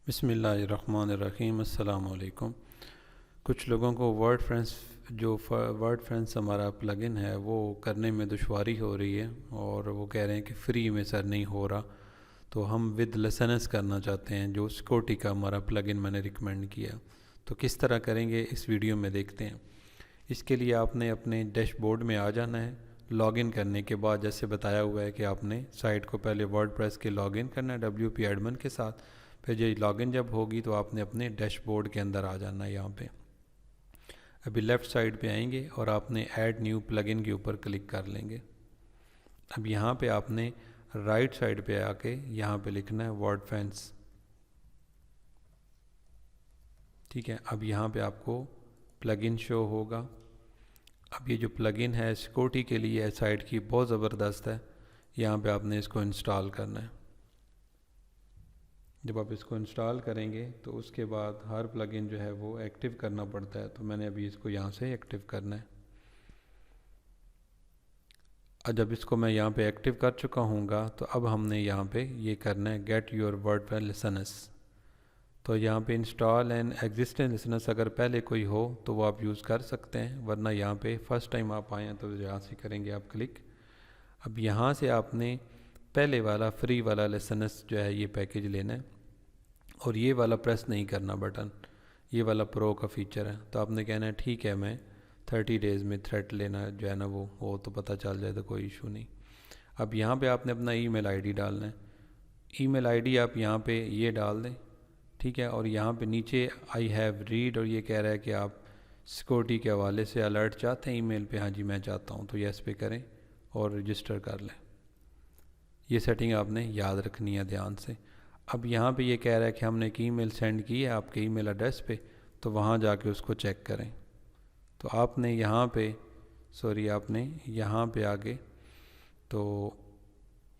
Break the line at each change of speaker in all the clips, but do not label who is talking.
बिस्मिल्लाहिर्रहमानिर्रहीम। अस्सलाम वालेकुम। कुछ लोगों को वर्ड फ्रेंड्स हमारा प्लगइन है वो करने में दुश्वारी हो रही है और वो कह रहे हैं कि फ्री में सर नहीं हो रहा, तो हम विद लेसन्स करना चाहते हैं जो सिक्योरिटी का हमारा प्लगइन मैंने रिकमेंड किया। तो किस तरह करेंगे इस वीडियो में देखते हैं। इसके लिए आपने अपने डैशबोर्ड में आ जाना है। लॉगिन करने के बाद जैसे बताया हुआ है कि आपने साइट को पहले वर्डप्रेस के लॉगिन करना है WP एडमिन के साथ। फिर ये लॉगिन जब होगी तो आपने अपने डैशबोर्ड के अंदर आ जाना है। यहाँ पे अभी लेफ़्ट साइड पे आएंगे और आपने ऐड न्यू प्लगइन के ऊपर क्लिक कर लेंगे। अब यहाँ पे आपने राइट साइड पे आके यहाँ पे लिखना है वर्डफेंस। ठीक है, अब यहाँ पे आपको प्लगइन शो होगा। अब ये जो प्लगइन है सिक्योरिटी के लिए है साइट की, बहुत ज़बरदस्त है। यहाँ पे आपने इसको इंस्टॉल करना है। जब आप इसको इंस्टॉल करेंगे तो उसके बाद हर प्लगइन जो है वो एक्टिव करना पड़ता है, तो मैंने अभी इसको यहाँ से एक्टिव करना है। और जब इसको मैं यहाँ पे एक्टिव कर चुका हूँगा तो अब हमने यहाँ पे ये करना है गेट योर वर्डप्रेस लिसनर्स। तो यहाँ पे इंस्टॉल एंड एग्जिस्टिंग लिसनर्स अगर पहले कोई हो तो वो आप यूज़ कर सकते हैं, वरना यहाँ पे फर्स्ट टाइम आप आए हैं तो यहाँ से करेंगे आप क्लिक। अब यहाँ से आपने पहले वाला फ्री वाला लिसनर्स जो है ये पैकेज लेना है और ये वाला प्रेस नहीं करना बटन, ये वाला प्रो का फीचर है। तो आपने कहना है ठीक है मैं 30 डेज़ में थ्रेट लेना जो है ना वो तो पता चल जाए तो कोई इशू नहीं। अब यहाँ पे आपने अपना ईमेल आईडी डालना है। ईमेल आईडी आप यहाँ पे ये डाल दें, ठीक है। और यहाँ पे नीचे आई हैव रीड और ये कह रहा है कि आप सिक्योरिटी के हवाले से अलर्ट चाहते हैं ईमेल पे। हाँ जी मैं चाहता हूँ, तो यस पे करें और रजिस्टर कर लें। ये सेटिंग आपने याद रखनी है ध्यान से। अब यहाँ पे ये कह रहा है कि हमने एक ईमेल सेंड की है आपके ईमेल एड्रेस पे, तो वहाँ जाके उसको चेक करें। तो आपने यहाँ पे आपने यहाँ पे आगे तो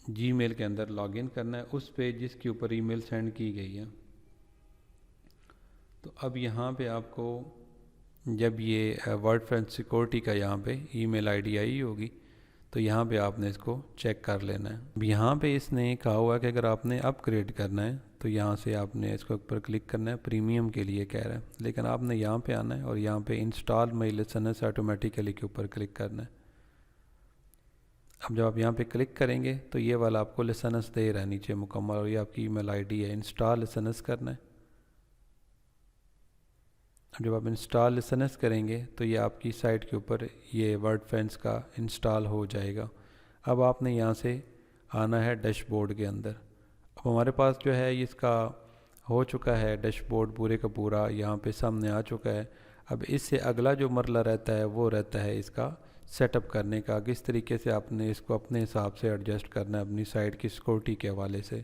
जीमेल के अंदर लॉगिन करना है उस पे जिसके ऊपर ईमेल सेंड की गई है। तो अब यहाँ पे आपको जब ये वर्डप्रेस सिक्योरिटी का यहाँ पे ईमेल आईडी आई होगी तो यहाँ पे आपने इसको चेक कर लेना है। अब यहाँ पे इसने कहा हुआ है कि अगर आपने अपग्रेड करना है तो यहाँ से आपने इसके ऊपर क्लिक करना है, प्रीमियम के लिए कह रहा है, लेकिन आपने यहाँ पे आना है और यहाँ पे इंस्टॉल माई लिसनर्स ऑटोमेटिकली के ऊपर क्लिक करना है। अब जब आप यहाँ पे क्लिक करेंगे तो ये वाला आपको लिसनर्स दे रहा है नीचे मुकम्मल, और ये आपकी ईमेल आईडी है। इंस्टॉल लिसनर्स करना है। जब आप इंस्टॉल लिसनर्स करेंगे तो ये आपकी साइट के ऊपर ये वर्डप्रेस का इंस्टॉल हो जाएगा। अब आपने यहाँ से आना है डैशबोर्ड के अंदर। अब हमारे पास जो है इसका हो चुका है डैशबोर्ड पूरे का पूरा यहाँ पे सामने आ चुका है। अब इससे अगला जो मरला रहता है वो रहता है इसका सेटअप करने का, किस तरीके से आपने इसको अपने हिसाब से एडजस्ट करना है अपनी साइट की सिक्योरिटी के हवाले से।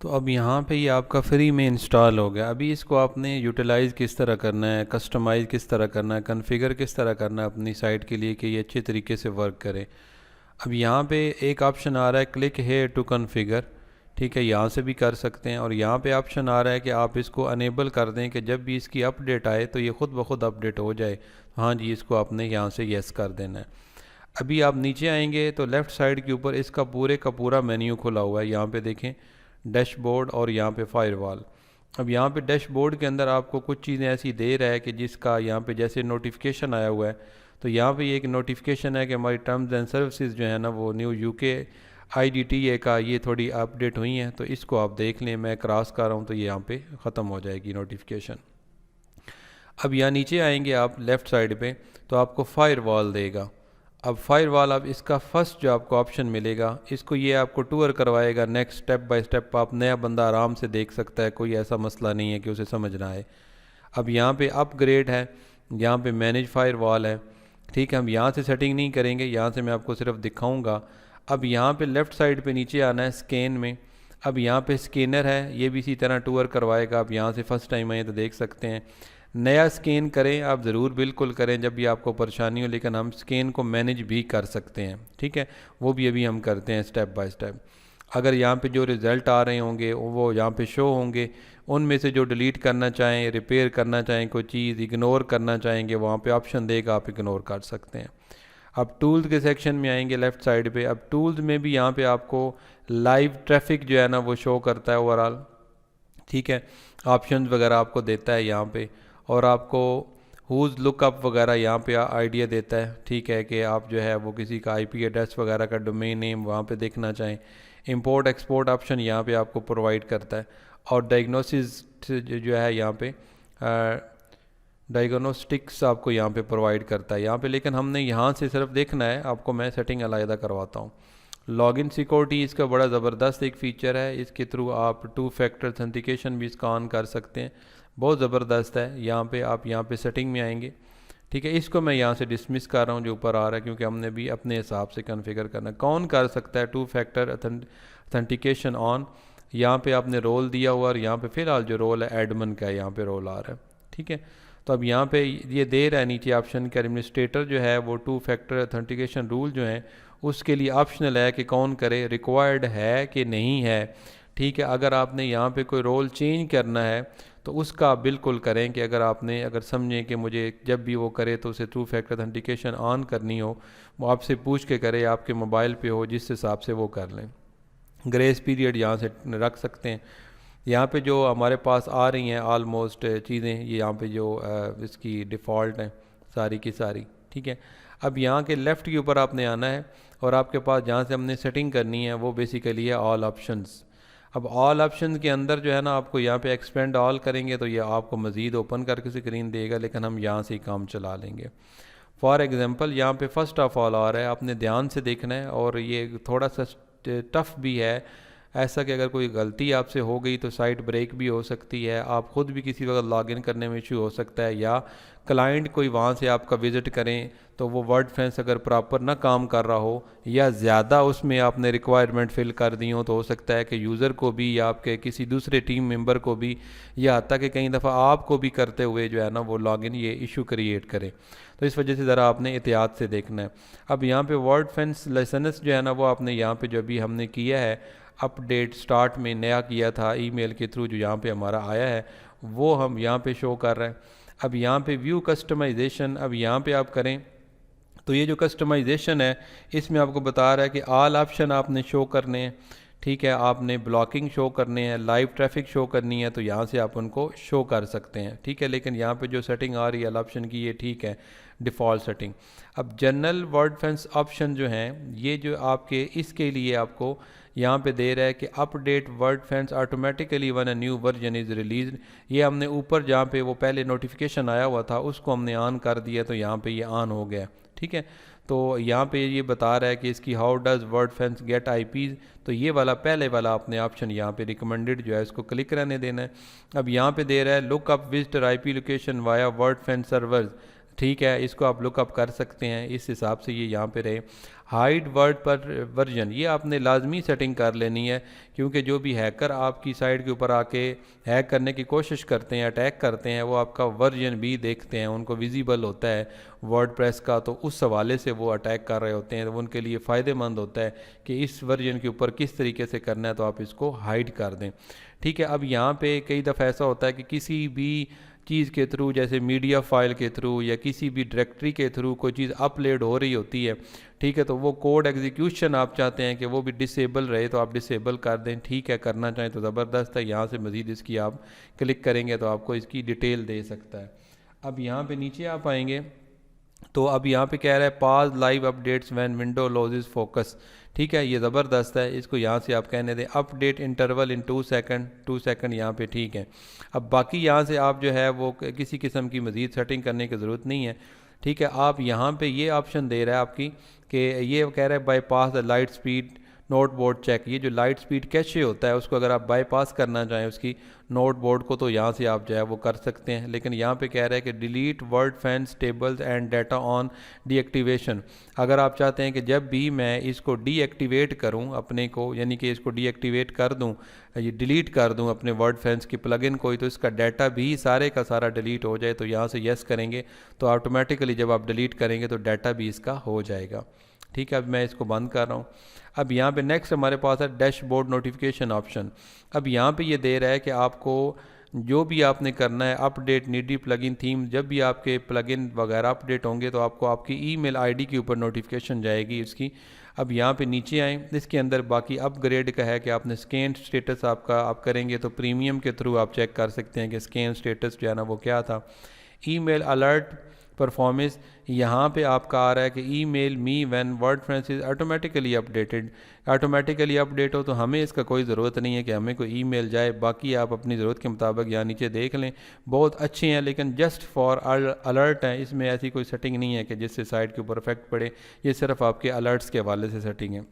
तो अब यहाँ पे ये आपका फ्री में इंस्टॉल हो गया। अभी इसको आपने यूटिलाइज़ किस तरह करना है, कस्टमाइज़ किस तरह करना है, कॉन्फ़िगर किस तरह करना है अपनी साइट के लिए कि ये अच्छे तरीके से वर्क करे। अब यहाँ पे एक ऑप्शन आ रहा है क्लिक हेयर टू कॉन्फ़िगर, ठीक है, यहाँ से भी कर सकते हैं। और यहाँ पे ऑप्शन आ रहा है कि आप इसको अनेबल कर दें कि जब भी इसकी अपडेट आए तो ये ख़ुद ब खुद अपडेट हो जाए। हाँ जी, इसको आपने यहाँ से येस कर देना है। अभी आप नीचे आएंगे तो लेफ़्ट साइड के ऊपर इसका पूरे का पूरा मेन्यू खुला हुआ है। यहाँ पे देखें डैशबोर्ड और यहाँ पे फायरवॉल। अब यहाँ पे डैशबोर्ड के अंदर आपको कुछ चीज़ें ऐसी दे रहा है कि जिसका यहाँ पे जैसे नोटिफिकेशन आया हुआ है, तो यहाँ पे एक नोटिफिकेशन है कि हमारी टर्म्स एंड सर्विसेज जो है ना वो न्यू UK IDTA का ये थोड़ी अपडेट हुई हैं, तो इसको आप देख लें। मैं क्रॉस कर रहा हूँ तो ये यहाँ पे ख़त्म हो जाएगी नोटिफिकेशन। अब यहाँ नीचे आएंगे आप लेफ़्ट साइड पे तो आपको फायरवॉल देगा। अब फायरवॉल अब इसका फर्स्ट जो आपको ऑप्शन मिलेगा इसको ये आपको टूर करवाएगा नेक्स्ट स्टेप बाय स्टेप। आप नया बंदा आराम से देख सकता है, कोई ऐसा मसला नहीं है कि उसे समझ ना आए। अब यहाँ पे अपग्रेड है, यहाँ पे मैनेज फायरवॉल है, ठीक है। हम यहाँ से सेटिंग नहीं करेंगे, यहाँ से मैं आपको सिर्फ दिखाऊंगा। अब यहाँ पे लेफ़्ट साइड पे नीचे आना है स्कैन में। अब यहाँ पे स्कैनर है, ये भी इसी तरह टूर करवाएगा। आप यहाँ से फर्स्ट टाइम आए तो देख सकते हैं। नया स्कैन करें आप ज़रूर बिल्कुल करें जब भी आपको परेशानी हो, लेकिन हम स्कैन को मैनेज भी कर सकते हैं, ठीक है, वो भी अभी हम करते हैं स्टेप बाय स्टेप। अगर यहाँ पे जो रिज़ल्ट आ रहे होंगे वो यहाँ पे शो होंगे, उनमें से जो डिलीट करना चाहें, रिपेयर करना चाहें, कोई चीज़ इग्नोर करना चाहेंगे, वहाँ पे ऑप्शन देगा, आप इग्नोर कर सकते हैं। अब टूल्स के सेक्शन में आएंगे लेफ़्ट साइड पे। अब टूल्स में भी यहाँ पे आपको लाइव ट्रैफिक जो है ना वो शो करता है ओवरऑल, ठीक है। ऑप्शंस वगैरह आपको देता है यहाँ पे, और आपको हुज लुकअप वगैरह यहाँ पे आइडिया देता है, ठीक है, कि आप जो है वो किसी का आईपी एड्रेस वगैरह का डोमेन नेम वहाँ पे देखना चाहें। इंपोर्ट एक्सपोर्ट ऑप्शन यहाँ पे आपको प्रोवाइड करता है, और डायग्नोसिस जो है यहाँ पे डायग्नोस्टिक्स आपको यहाँ पे प्रोवाइड करता है यहाँ पे। लेकिन हमने यहाँ से सिर्फ देखना है, आपको मैं सेटिंग अलग करवाता हूँ। लॉगिन सिक्योरिटी इसका बड़ा ज़बरदस्त एक फ़ीचर है, इसके थ्रू आप 2 फैक्टर ऑथेंटिकेशन भी इसका ऑन कर सकते हैं, बहुत ज़बरदस्त है। यहाँ पे आप यहाँ पे सेटिंग में आएंगे, ठीक है, इसको मैं यहाँ से डिसमिस कर रहा हूँ जो ऊपर आ रहा है, क्योंकि हमने भी अपने हिसाब से कॉन्फ़िगर करना। कौन कर सकता है 2 फैक्टर ऑथेंटिकेशन ऑन? यहाँ पे आपने रोल दिया हुआ, और यहाँ पे फ़िलहाल जो रोल है एडमिन का है, यहाँ पे रोल आ रहा है, ठीक है। तो अब यहाँ पे ये दे रहा है नीचे ऑप्शन के एडमिनिस्ट्रेटर जो है वो 2 फैक्टर ऑथेंटिकेशन रूल जो है उसके लिए ऑप्शनल है कि कौन करे, रिक्वायर्ड है कि नहीं है, ठीक है। अगर आपने यहाँ पे कोई रोल चेंज करना है तो उसका बिल्कुल करें, कि अगर समझें कि मुझे जब भी वो करे तो उसे 2 फैक्टर ऑथेंटिकेशन ऑन करनी हो, वो आपसे पूछ के करे, आपके मोबाइल पे हो, जिस हिसाब से वो कर लें। ग्रेस पीरियड यहाँ से रख सकते हैं। यहाँ पे जो हमारे पास आ रही हैं ऑलमोस्ट चीज़ें, ये यहाँ पे जो इसकी डिफ़ॉल्ट हैं सारी की सारी, ठीक है। अब यहाँ के लेफ़्ट के ऊपर आपने आना है, और आपके पास जहाँ से हमने सेटिंग करनी है वो बेसिकली है ऑल ऑप्शंस। अब ऑल ऑप्शन के अंदर जो है ना, आपको यहाँ पे एक्सपेंड ऑल करेंगे तो ये आपको मज़ीद ओपन करके स्क्रीन देगा, लेकिन हम यहाँ से ही काम चला लेंगे। फॉर एग्ज़ाम्पल यहाँ पे फर्स्ट ऑफ ऑल आ रहा है, आपने ध्यान से देखना है, और ये थोड़ा सा टफ भी है, ऐसा कि अगर कोई गलती आपसे हो गई तो साइट ब्रेक भी हो सकती है, आप ख़ुद भी किसी वक्त लॉगिन करने में इशू हो सकता है, या क्लाइंट कोई वहाँ से आपका विज़िट करें तो वो वर्डफेंस अगर प्रॉपर ना काम कर रहा हो, या ज़्यादा उसमें आपने रिक्वायरमेंट फिल कर दी हो, तो हो सकता है कि यूज़र को भी या आपके किसी दूसरे टीम मेंबर को भी, या हत्ता कि कई दफ़ा आपको भी करते हुए जो है ना वो लॉगिन ये इशू क्रिएट करे। तो इस वजह से ज़रा आपने एहतियात से देखना है। अब यहाँ पे वर्डफेंस लाइसेंस जो है ना वो आपने यहाँ पे जो भी हमने किया है अपडेट स्टार्ट में नया किया था ईमेल के थ्रू, जो यहाँ पे हमारा आया है वो हम यहाँ पे शो कर रहे हैं। अब यहाँ पे व्यू कस्टमाइजेशन, अब यहाँ पे आप करें तो ये जो कस्टमाइजेशन है इसमें आपको बता रहा है कि ऑल ऑप्शन आपने शो करने हैं, ठीक है, आपने ब्लॉकिंग शो करने हैं, लाइव ट्रैफिक शो करनी है, तो यहाँ से आप उनको शो कर सकते हैं, ठीक है। लेकिन यहाँ पे जो सेटिंग आ रही है ऑप्शन की ये ठीक है, डिफ़ॉल्ट सेटिंग। अब जनरल वर्डफेंस ऑप्शन जो हैं ये जो आपके इसके लिए आपको यहाँ पे दे रहा है कि update Wordfence automatically when a new version is release. ये हमने ऊपर जहाँ पे वो पहले नोटिफिकेशन आया हुआ था उसको हमने ऑन कर दिया, तो यहाँ पे ये ऑन हो गया, ठीक है। तो यहाँ पे ये बता रहा है कि इसकी हाउ डज़ वर्डफेंस गेट आईपीज़, तो ये वाला पहले वाला आपने ऑप्शन यहाँ पे रिकमेंडेड जो है इसको क्लिक रहने देना है। अब यहाँ पे दे रहा है look up visitor IP location via Wordfence servers, ठीक है, इसको आप लुकअप कर सकते हैं, इस हिसाब से ये यहाँ पे रहे। हाइड वर्ड पर वर्जन, ये आपने लाजमी सेटिंग कर लेनी है, क्योंकि जो भी हैकर आपकी साइट के ऊपर आके हैक करने की कोशिश करते हैं, अटैक करते हैं, वो आपका वर्जन भी देखते हैं, उनको विजिबल होता है वर्डप्रेस का, तो उस हवाले से वो अटैक कर रहे होते हैं, तो उनके लिए फ़ायदेमंद होता है कि इस वर्जन के ऊपर किस तरीके से करना है, तो आप इसको हाइड कर दें, ठीक है। अब यहाँ पे कई दफ़ा ऐसा होता है कि किसी भी चीज़ के थ्रू, जैसे मीडिया फाइल के थ्रू या किसी भी डायरेक्टरी के थ्रू कोई चीज़ अपलोड हो रही होती है, ठीक है, तो वो कोड एग्जीक्यूशन आप चाहते हैं कि वो भी डिसेबल रहे, तो आप डिसेबल कर दें, ठीक है। करना चाहें तो ज़बरदस्त है, यहाँ से मज़ीद इसकी आप क्लिक करेंगे तो आपको इसकी डिटेल दे सकता है। अब यहाँ पे नीचे आप आएंगे तो अब यहाँ पे कह रहा है pause live updates when window loses focus, ठीक है, ये ज़बरदस्त है, इसको यहाँ से आप कहने दें अपडेट इंटरवल इन 2 सेकंड यहाँ पे, ठीक है। अब बाकी यहाँ से आप जो है वो किसी किस्म की मज़ीद सेटिंग करने की ज़रूरत नहीं है, ठीक है। आप यहाँ पे ये ऑप्शन दे रहा है आपकी कि ये कह रहा है bypass the light speed note board check, ये जो लाइट स्पीड कैशे होता है उसको अगर आप बाईपास करना चाहें उसकी नोट बोर्ड को, तो यहाँ से आप जो है वो कर सकते हैं। लेकिन यहाँ पे कह रहा है कि delete word fans tables and data on deactivation, अगर आप चाहते हैं कि जब भी मैं इसको डीएक्टिवेट करूँ अपने को, यानी कि इसको डीएक्टिवेट कर दूँ, ये डिलीट कर दूँ अपने वर्ड फैंस की प्लगइन को, तो इसका डाटा भी सारे का सारा डिलीट हो जाए, तो यहाँ से यस करेंगे तो ऑटोमेटिकली जब आप डिलीट करेंगे तो डाटा भी इसका हो जाएगा, ठीक है। अब मैं इसको बंद कर रहा हूँ। अब यहाँ पे नेक्स्ट हमारे पास है डैशबोर्ड नोटिफिकेशन ऑप्शन। अब यहाँ पे ये दे रहा है कि आपको जो भी आपने करना है अपडेट नीडी प्लगइन थीम, जब भी आपके प्लगइन वगैरह अपडेट होंगे तो आपको आपकी ईमेल आईडी के ऊपर नोटिफिकेशन जाएगी इसकी। अब यहाँ पे नीचे आएँ, इसके अंदर बाकी अपग्रेड का है कि आपने स्कैन स्टेटस आपका आप करेंगे तो प्रीमियम के थ्रू आप चेक कर सकते हैं कि स्कैन स्टेटस जो है ना वो क्या था। ईमेल अलर्ट परफॉर्मेंस, यहाँ पे आपका आ रहा है कि email me when WordPress is automatically updated. Automatically update हो तो हमें इसका कोई ज़रूरत नहीं है कि हमें कोई ईमेल जाए, बाकी आप अपनी ज़रूरत के मुताबिक यहाँ नीचे देख लें, बहुत अच्छे हैं, लेकिन जस्ट फॉर अलर्ट है, इसमें ऐसी कोई सेटिंग नहीं है कि जिससे साइट के ऊपर इफेक्ट पड़े, ये सिर्फ आपके अलर्ट्स के हवाले से सेटिंग है।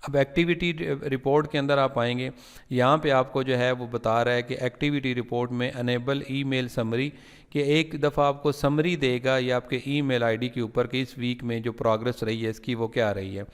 अब एक्टिविटी रिपोर्ट के अंदर आप आएंगे, यहाँ पे आपको जो है वो बता रहा है कि एक्टिविटी रिपोर्ट में अनेबल ईमेल समरी, कि एक दफ़ा आपको समरी देगा या आपके ईमेल आईडी के ऊपर कि इस वीक में जो प्रोग्रेस रही है इसकी वो क्या रही है।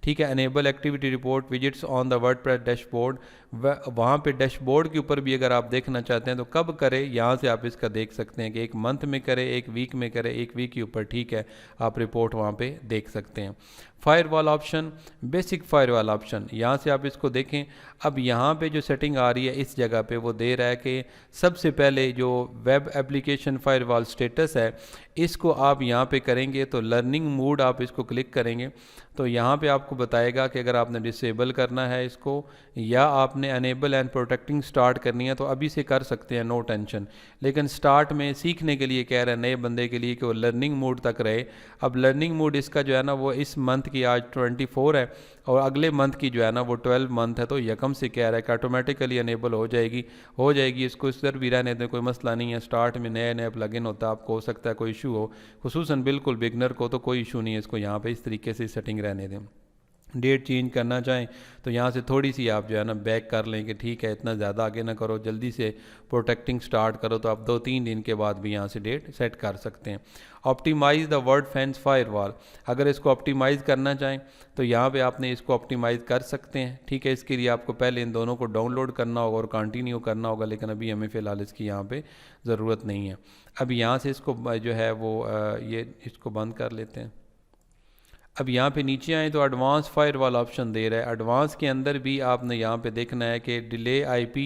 ठीक है, enable activity report visits on the WordPress dashboard, वहाँ पे डैशबोर्ड के ऊपर भी अगर आप देखना चाहते हैं तो कब करें, यहाँ से आप इसका देख सकते हैं कि एक मंथ में करें, एक वीक में करें, एक वीक के ऊपर, ठीक है, आप रिपोर्ट वहाँ पे देख सकते हैं। Firewall option, basic firewall option, यहाँ से आप इसको देखें। अब यहाँ पे जो सेटिंग आ रही है इस जगह पे वो दे रहा है कि सबसे पहले जो वेब एप्लीकेशन फायरवॉल स्टेटस है इसको आप यहाँ पे करेंगे तो लर्निंग मोड आप इसको क्लिक करेंगे तो यहाँ पे आपको बताएगा कि अगर आपने डिसेबल करना है इसको या आपने अनेबल एंड प्रोटेक्टिंग स्टार्ट करनी है तो अभी से कर सकते हैं, नो टेंशन। लेकिन स्टार्ट में सीखने के लिए कह रहे हैं नए बंदे के लिए कि वो लर्निंग मोड तक रहे। अब लर्निंग मोड इसका जो है ना वो इस मंथ की आज 24 है और अगले मंथ की जो है ना वो 12 मंथ है, तो यकम से कह रहा है कि ऑटोमेटिकली अनेबल हो जाएगी। इसको इस तरह भी रहने दें, कोई मसला नहीं है। स्टार्ट में नया नया प्लगइन होता है, आपको हो सकता है कोई इशू हो, खुसूसन बिल्कुल बिगनर को तो कोई इशू नहीं है, इसको यहाँ पे इस तरीके से सेटिंग रहने दें। डेट चेंज करना चाहें तो यहाँ से थोड़ी सी आप जो है ना बैक कर लें कि ठीक है इतना ज़्यादा आगे ना करो, जल्दी से प्रोटेक्टिंग स्टार्ट करो, तो आप 2-3 दिन के बाद भी यहाँ से डेट सेट कर सकते हैं। ऑप्टिमाइज़ द वर्डफेंस फायरवॉल, अगर इसको ऑप्टिमाइज़ करना चाहें तो यहाँ पे आपने इसको ऑप्टिमाइज़ कर सकते हैं। ठीक है, इसके लिए आपको पहले इन दोनों को डाउनलोड करना होगा और कंटिन्यू करना होगा, लेकिन अभी हमें फ़िलहाल इसकी यहाँ पे ज़रूरत नहीं है। अब यहाँ से इसको जो है वो ये इसको बंद कर लेते हैं। अब यहाँ पे नीचे आए तो एडवांस फायरवॉल ऑप्शन दे रहा है। एडवांस के अंदर भी आपने यहाँ पे देखना है कि delay IP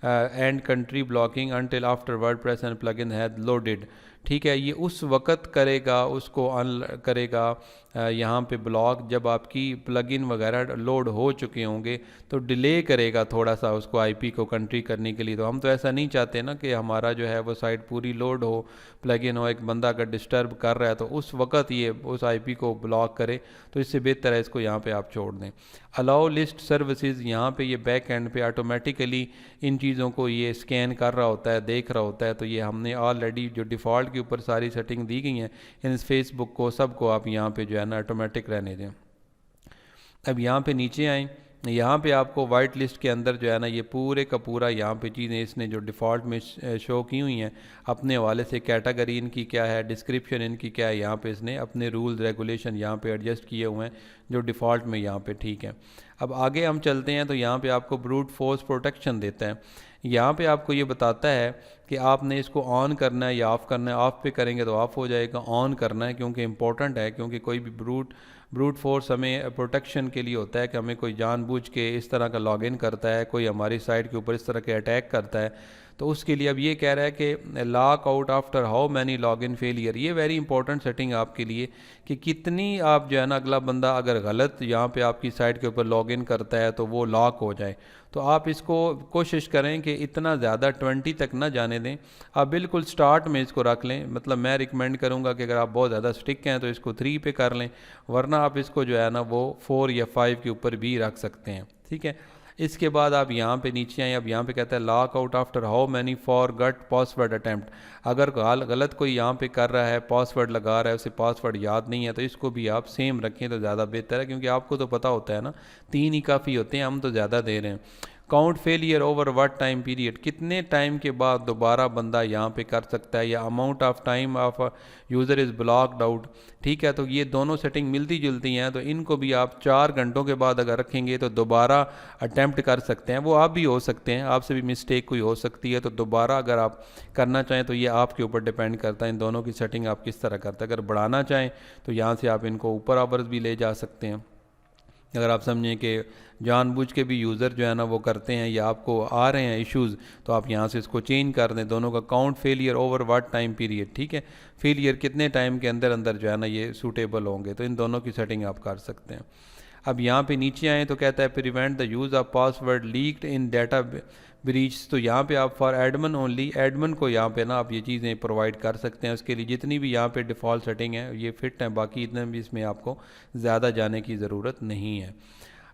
and country blocking until after WordPress and plugin has loaded. ठीक है, ये उस वक़्त करेगा, उसको ऑन करेगा यहाँ पे ब्लॉक जब आपकी प्लगइन वगैरह लोड हो चुके होंगे, तो डिले करेगा थोड़ा सा उसको आईपी को कंट्री करने के लिए। तो हम तो ऐसा नहीं चाहते ना कि हमारा जो है वो साइट पूरी लोड हो, प्लगइन हो, एक बंदा अगर डिस्टर्ब कर रहा है तो उस वक़्त ये उस आईपी को ब्लॉक करे, तो इससे बेहतर है इसको यहाँ पे आप छोड़ दें। अलाउ लिस्ट सर्विसेज, यहाँ पे ये बैक एंड पे ऑटोमेटिकली इन चीज़ों को ये स्कैन कर रहा होता है, देख रहा होता है। तो ये हमने ऑलरेडी जो डिफ़ॉल्ट के ऊपर सारी सेटिंग दी गई हैं, इन फेसबुक को सबको आप यहाँ पे जो है ना ऑटोमेटिक रहने दें। अब यहाँ पे नीचे आएँ, यहाँ पे आपको वाइट लिस्ट के अंदर जो है ना ये पूरे का पूरा यहाँ पे चीज़ें इसने जो डिफ़ॉल्ट में शो की हुई हैं अपने हवाले से, कैटेगरी इनकी क्या है, डिस्क्रिप्शन इनकी क्या है, यहाँ पे इसने अपने रूल्स रेगुलेशन यहाँ पे एडजस्ट किए हुए हैं जो डिफ़ॉल्ट में यहाँ पे ठीक है। अब आगे हम चलते हैं तो यहाँ पे आपको ब्रूट फोर्स प्रोटेक्शन देता है। यहाँ पे आपको ये बताता है कि आपने इसको ऑन करना है या ऑफ़ करना है। ऑफ़ पे करेंगे तो ऑफ़ हो जाएगा, ऑन करना है क्योंकि इम्पोर्टेंट है, क्योंकि कोई भी ब्रूट फोर्स हमें प्रोटेक्शन के लिए होता है कि हमें कोई जानबूझ के इस तरह का लॉगिन करता है, कोई हमारी साइट के ऊपर इस तरह के अटैक करता है, तो उसके लिए अब ये कह रहा है कि lock out after how many login failure. ये वेरी इंपॉर्टेंट सेटिंग आपके लिए कि कितनी आप जो है ना अगला बंदा अगर गलत यहाँ पे आपकी साइट के ऊपर लॉगिन करता है तो वो लॉक हो जाए। तो आप इसको कोशिश करें कि इतना ज़्यादा 20 तक ना जाने दें, आप बिल्कुल स्टार्ट में इसको रख लें। मतलब मैं रिकमेंड करूँगा कि अगर आप बहुत ज़्यादा स्टिक हैं तो इसको 3 पे कर लें, वरना आप इसको जो है ना वो 4 या 5 के ऊपर भी रख सकते हैं। ठीक है, इसके बाद आप यहाँ पे नीचे आए, अब यहाँ पे कहता है lock out after how many forgot password attempt. अगर गलत कोई यहाँ पे कर रहा है, पासवर्ड लगा रहा है, उसे पासवर्ड याद नहीं है, तो इसको भी आप सेम रखें तो ज़्यादा बेहतर है, क्योंकि आपको तो पता होता है ना 3 ही काफ़ी होते हैं, हम तो ज़्यादा दे रहे हैं। Count failure over what time period, कितने टाइम के बाद दोबारा बंदा यहाँ पे कर सकता है, या amount of time of user is blocked out. ठीक है, तो ये दोनों सेटिंग मिलती जुलती हैं, तो इनको भी आप 4 घंटों के बाद अगर रखेंगे तो दोबारा अटैम्प्ट कर सकते हैं। वो आप भी हो सकते हैं, आपसे भी मिस्टेक कोई हो सकती है, तो दोबारा अगर आप करना चाहें तो ये आपके ऊपर डिपेंड करता है इन दोनों की सेटिंग आप किस तरह करते हैं। अगर बढ़ाना चाहें तो यहाँ से आप इनको ऊपर आवर्स भी ले जा सकते हैं। अगर आप समझें कि जानबूझ के भी यूज़र जो है ना वो करते हैं या आपको आ रहे हैं इश्यूज़, तो आप यहाँ से इसको चेंज कर दें। दोनों का count failure over what time period, ठीक है, फेलियर कितने टाइम के अंदर अंदर जो है ना ये सूटेबल होंगे, तो इन दोनों की सेटिंग आप कर सकते हैं। अब यहाँ पे नीचे आएँ तो कहता है prevent the use of password leaked in data breach. तो यहाँ पे आप फॉर एडमिन ओनली, एडमिन को यहाँ पे ना आप ये चीज़ें प्रोवाइड कर सकते हैं। उसके लिए जितनी भी यहाँ पे डिफ़ॉल्ट सेटिंग है ये फिट है, बाकी इतने भी इसमें आपको ज़्यादा जाने की ज़रूरत नहीं है।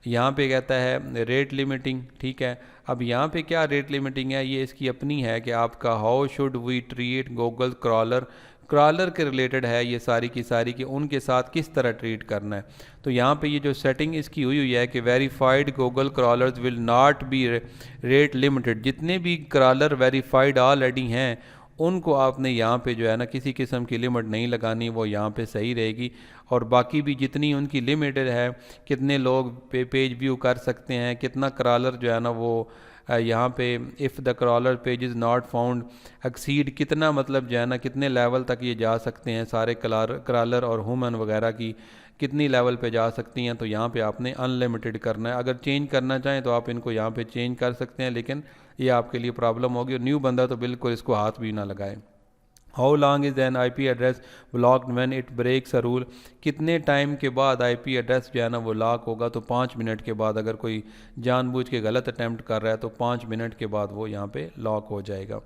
यहाँ पे कहता है रेट लिमिटिंग, ठीक है। अब यहाँ पे क्या रेट लिमिटिंग है, ये इसकी अपनी है कि आपका how should we treat Google crawler, crawler के रिलेटेड है ये सारी की सारी, कि उनके साथ किस तरह ट्रीट करना है। तो यहाँ पे ये जो सेटिंग इसकी हुई है कि verified Google crawlers will not be rate limited, जितने भी क्रॉलर वेरीफाइड ऑलरेडी हैं उनको आपने यहाँ पे जो है ना किसी किस्म की लिमिट नहीं लगानी, वो यहाँ पे सही रहेगी। और बाकी भी जितनी उनकी लिमिटेड है, कितने लोग पेज व्यू कर सकते हैं, कितना क्रॉलर जो है ना वो यहाँ पे if the crawler page is not found exceed, कितना मतलब जो है ना कितने लेवल तक ये जा सकते हैं, सारे क्रॉलर और ह्यूमन वगैरह की कितनी लेवल पे जा सकती हैं। तो यहाँ पे आपने अनलिमिटेड करना है। अगर चेंज करना चाहें तो आप इनको यहाँ पे चेंज कर सकते हैं, लेकिन ये आपके लिए प्रॉब्लम होगी। और न्यू बंदा तो बिल्कुल इसको हाथ भी ना लगाए। How long is an IP address blocked when it breaks a rule, कितने टाइम के बाद IP एड्रेस जो है ना वो लॉक होगा, तो 5 मिनट के बाद। अगर कोई जानबूझ के गलत अटैम्प्ट कर रहा है तो 5 मिनट के बाद वो यहाँ पे लॉक हो जाएगा।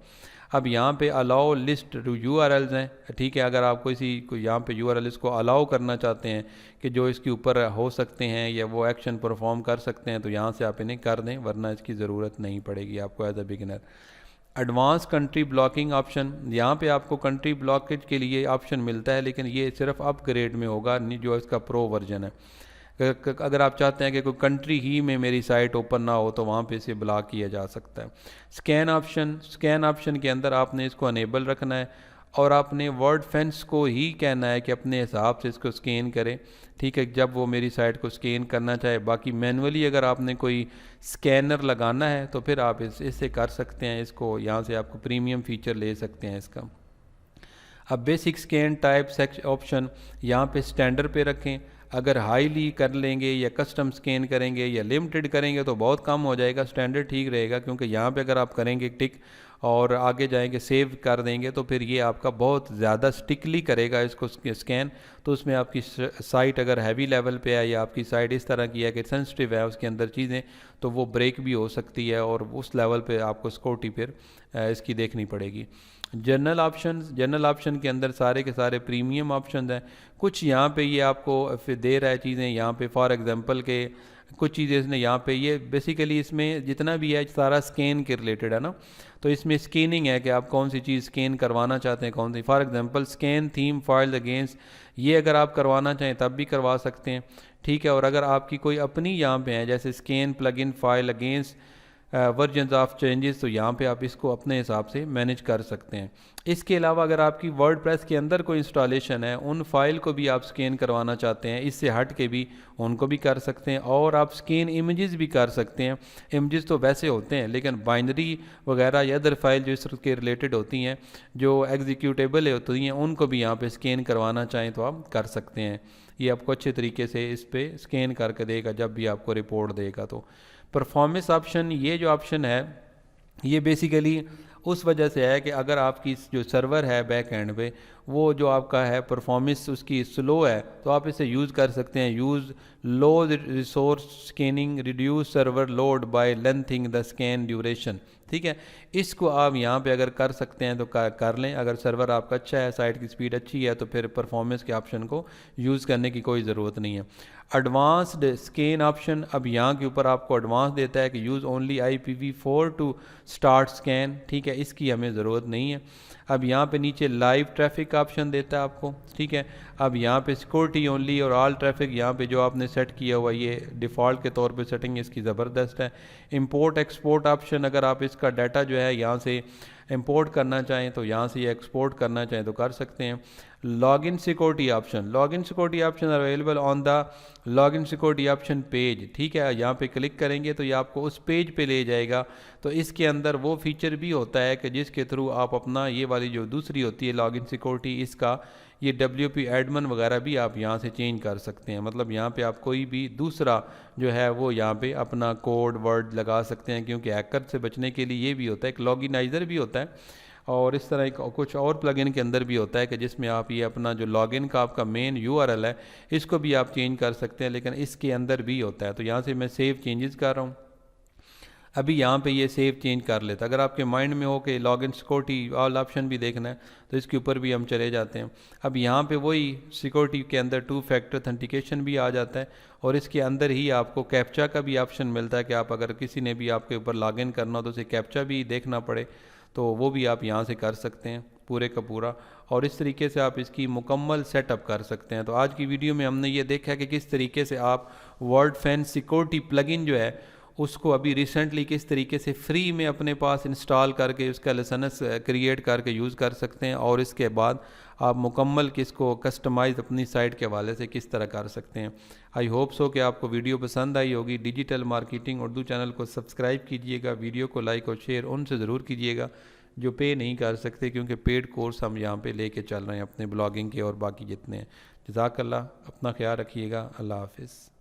अब यहाँ पे अलाउ लिस्ट URLs हैं, ठीक है। अगर आप किसी को यहाँ पे URLs को अलाउ करना चाहते हैं कि जो इसके ऊपर हो सकते हैं या वो एक्शन परफॉर्म कर सकते हैं, तो यहाँ से आप इन्हें कर दें, वरना इसकी ज़रूरत नहीं पड़ेगी आपको as a beginner. Advance country blocking option, यहाँ पे आपको कंट्री ब्लॉकेज के लिए ऑप्शन मिलता है, लेकिन ये सिर्फ अपग्रेड में होगा, जो इसका प्रो वर्जन है। अगर आप चाहते हैं कि कोई कंट्री ही में मेरी साइट ओपन ना हो तो वहाँ पे इसे ब्लॉक किया जा सकता है। स्कैन ऑप्शन, स्कैन ऑप्शन के अंदर आपने इसको अनेबल रखना है और आपने वर्ड फेंस को ही कहना है कि अपने हिसाब से इसको स्कैन करें, ठीक है, जब वो मेरी साइट को स्कैन करना चाहे। बाकी मैनुअली अगर आपने कोई स्कैनर लगाना है तो फिर आप इससे कर सकते हैं, इसको यहाँ से आपको प्रीमियम फीचर ले सकते हैं इसका। अब बेसिक स्कैन टाइप ऑप्शन यहाँ पे स्टैंडर्ड पे रखें। अगर हाईली कर लेंगे या कस्टम स्कैन करेंगे या लिमिटेड करेंगे तो बहुत कम हो जाएगा, स्टैंडर्ड ठीक रहेगा। क्योंकि यहाँ पे अगर आप करेंगे टिक और आगे जाएंगे सेव कर देंगे तो फिर ये आपका बहुत ज़्यादा स्टिकली करेगा इसको स्कैन। तो उसमें आपकी साइट अगर हैवी लेवल पे है या आपकी साइट इस तरह की है कि सेंसिटिव है उसके अंदर चीज़ें, तो वो ब्रेक भी हो सकती है और उस लेवल पे आपको सिक्योरिटी फिर इसकी देखनी पड़ेगी। जनरल ऑप्शन के अंदर सारे के सारे प्रीमियम ऑप्शन हैं। कुछ यहाँ पे ये आपको फिर दे रहा है चीज़ें, यहाँ पे फॉर एग्जांपल के कुछ चीज़ें इसने यहाँ पे, ये बेसिकली इसमें जितना भी है सारा स्कैन के रिलेटेड है ना, तो इसमें स्कैनिंग है कि आप कौन सी चीज़ स्कैन करवाना चाहते हैं, कौन सी। For example scan theme file against, ये अगर आप करवाना चाहें तब भी करवा सकते हैं, ठीक है। और अगर आपकी कोई अपनी यहाँ पे है जैसे scan plugin file against versions of changes, तो यहाँ पे आप इसको अपने हिसाब से मैनेज कर सकते हैं। इसके अलावा अगर आपकी वर्डप्रेस के अंदर कोई इंस्टॉलेशन है, उन फाइल को भी आप स्कैन करवाना चाहते हैं, इससे हट के भी उनको भी कर सकते हैं। और आप स्कैन इमेजेस भी कर सकते हैं। इमेजेस तो वैसे होते हैं, लेकिन बाइनरी वगैरह या अदर फाइल जो इसके रिलेटेड होती हैं, जो एग्जीक्यूटेबल होती हैं, उनको भी यहाँ पे स्कैन करवाना चाहें तो आप कर सकते हैं। ये आपको अच्छे तरीके से इस पर स्कैन करके देगा जब भी आपको रिपोर्ट देगा। तो परफॉर्मेंस ऑप्शन, ये जो ऑप्शन है ये बेसिकली उस वजह से है कि अगर आपकी जो सर्वर है बैक एंड पे वो जो आपका है परफॉर्मेंस उसकी स्लो है, तो आप इसे यूज़ कर सकते हैं। Use low resource scanning reduce server load bye lengthening the scan duration, ठीक है। इसको आप यहाँ पे अगर कर सकते हैं तो कर लें। अगर सर्वर आपका अच्छा है, साइट की स्पीड अच्छी है, तो फिर परफॉर्मेंस के ऑप्शन को यूज़ करने की कोई ज़रूरत नहीं है। एडवांस्ड स्कैन ऑप्शन, अब यहाँ के ऊपर आपको एडवांस देता है कि use only IPv4 to start scan, ठीक है, इसकी हमें ज़रूरत नहीं है। अब यहाँ पे नीचे लाइव ट्रैफिक ऑप्शन देता है आपको, ठीक है। अब यहाँ पे सिक्योरिटी ओनली और ऑल ट्रैफिक, यहाँ पे जो आपने सेट किया हुआ ये डिफ़ॉल्ट के तौर पे सेटिंग इसकी ज़बरदस्त है। इंपोर्ट एक्सपोर्ट ऑप्शन, अगर आप इसका डाटा जो है यहाँ से इंपोर्ट करना चाहें तो यहाँ से एक्सपोर्ट करना चाहें तो कर सकते हैं। Login security option, login security option available on the login security option page, ठीक है। यहाँ पे क्लिक करेंगे तो ये आपको उस पेज पे ले जाएगा। तो इसके अंदर वो फीचर भी होता है कि जिसके थ्रू आप अपना ये वाली जो दूसरी होती है लॉगिन सिक्योरिटी, इसका ये WP एडमिन वगैरह भी आप यहाँ से चेंज कर सकते हैं। मतलब यहाँ पे आप कोई भी दूसरा जो है वो यहाँ पे अपना कोड वर्ड लगा सकते हैं, क्योंकि हैकर से बचने के लिए ये भी होता है, एक लॉगिनाइज़र भी होता है और इस तरह कुछ और प्लगइन के अंदर भी होता है कि जिसमें आप ये अपना जो लॉगिन का आपका मेन URL है इसको भी आप चेंज कर सकते हैं, लेकिन इसके अंदर भी होता है। तो यहाँ से मैं सेव चेंजेस कर रहा हूँ। अभी यहाँ पे ये सेव चेंज कर लेता। अगर आपके माइंड में हो कि लॉगिन सिक्योरिटी ऑल ऑप्शन भी देखना है तो इसके ऊपर भी हम चले जाते हैं। अब यहाँ पे वही सिक्योरिटी के अंदर 2 फैक्टर ऑथेंटिकेशन भी आ जाता है और इसके अंदर ही आपको कैप्चा का भी ऑप्शन मिलता है कि आप अगर किसी ने भी आपके ऊपर लॉगिन करना हो तो उसे कैप्चा भी देखना पड़े तो वो भी आप यहाँ से कर सकते हैं पूरे का पूरा, और इस तरीके से आप इसकी मुकम्मल सेटअप कर सकते हैं। तो आज की वीडियो में हमने ये देखा कि किस तरीके से आप वर्डफेंस सिक्योरिटी प्लगइन जो है उसको अभी रिसेंटली किस तरीके से फ्री में अपने पास इंस्टॉल करके उसका लाइसेंस क्रिएट करके यूज़ कर सकते हैं, और इसके बाद आप मुकम्मल किसको कस्टमाइज़ अपनी साइट के हवाले से किस तरह कर सकते हैं। आई होप सो कि आपको वीडियो पसंद आई होगी। डिजिटल मार्केटिंग उर्दू चैनल को सब्सक्राइब कीजिएगा, वीडियो को लाइक और शेयर उनसे ज़रूर कीजिएगा जो पे नहीं कर सकते, क्योंकि पेड कोर्स हम यहाँ पे लेके चल रहे हैं अपने ब्लॉगिंग के और बाकी जितने हैं। जज़ाकल्लाह, अपना ख्याल रखिएगा। अल्लाह हाफिज़।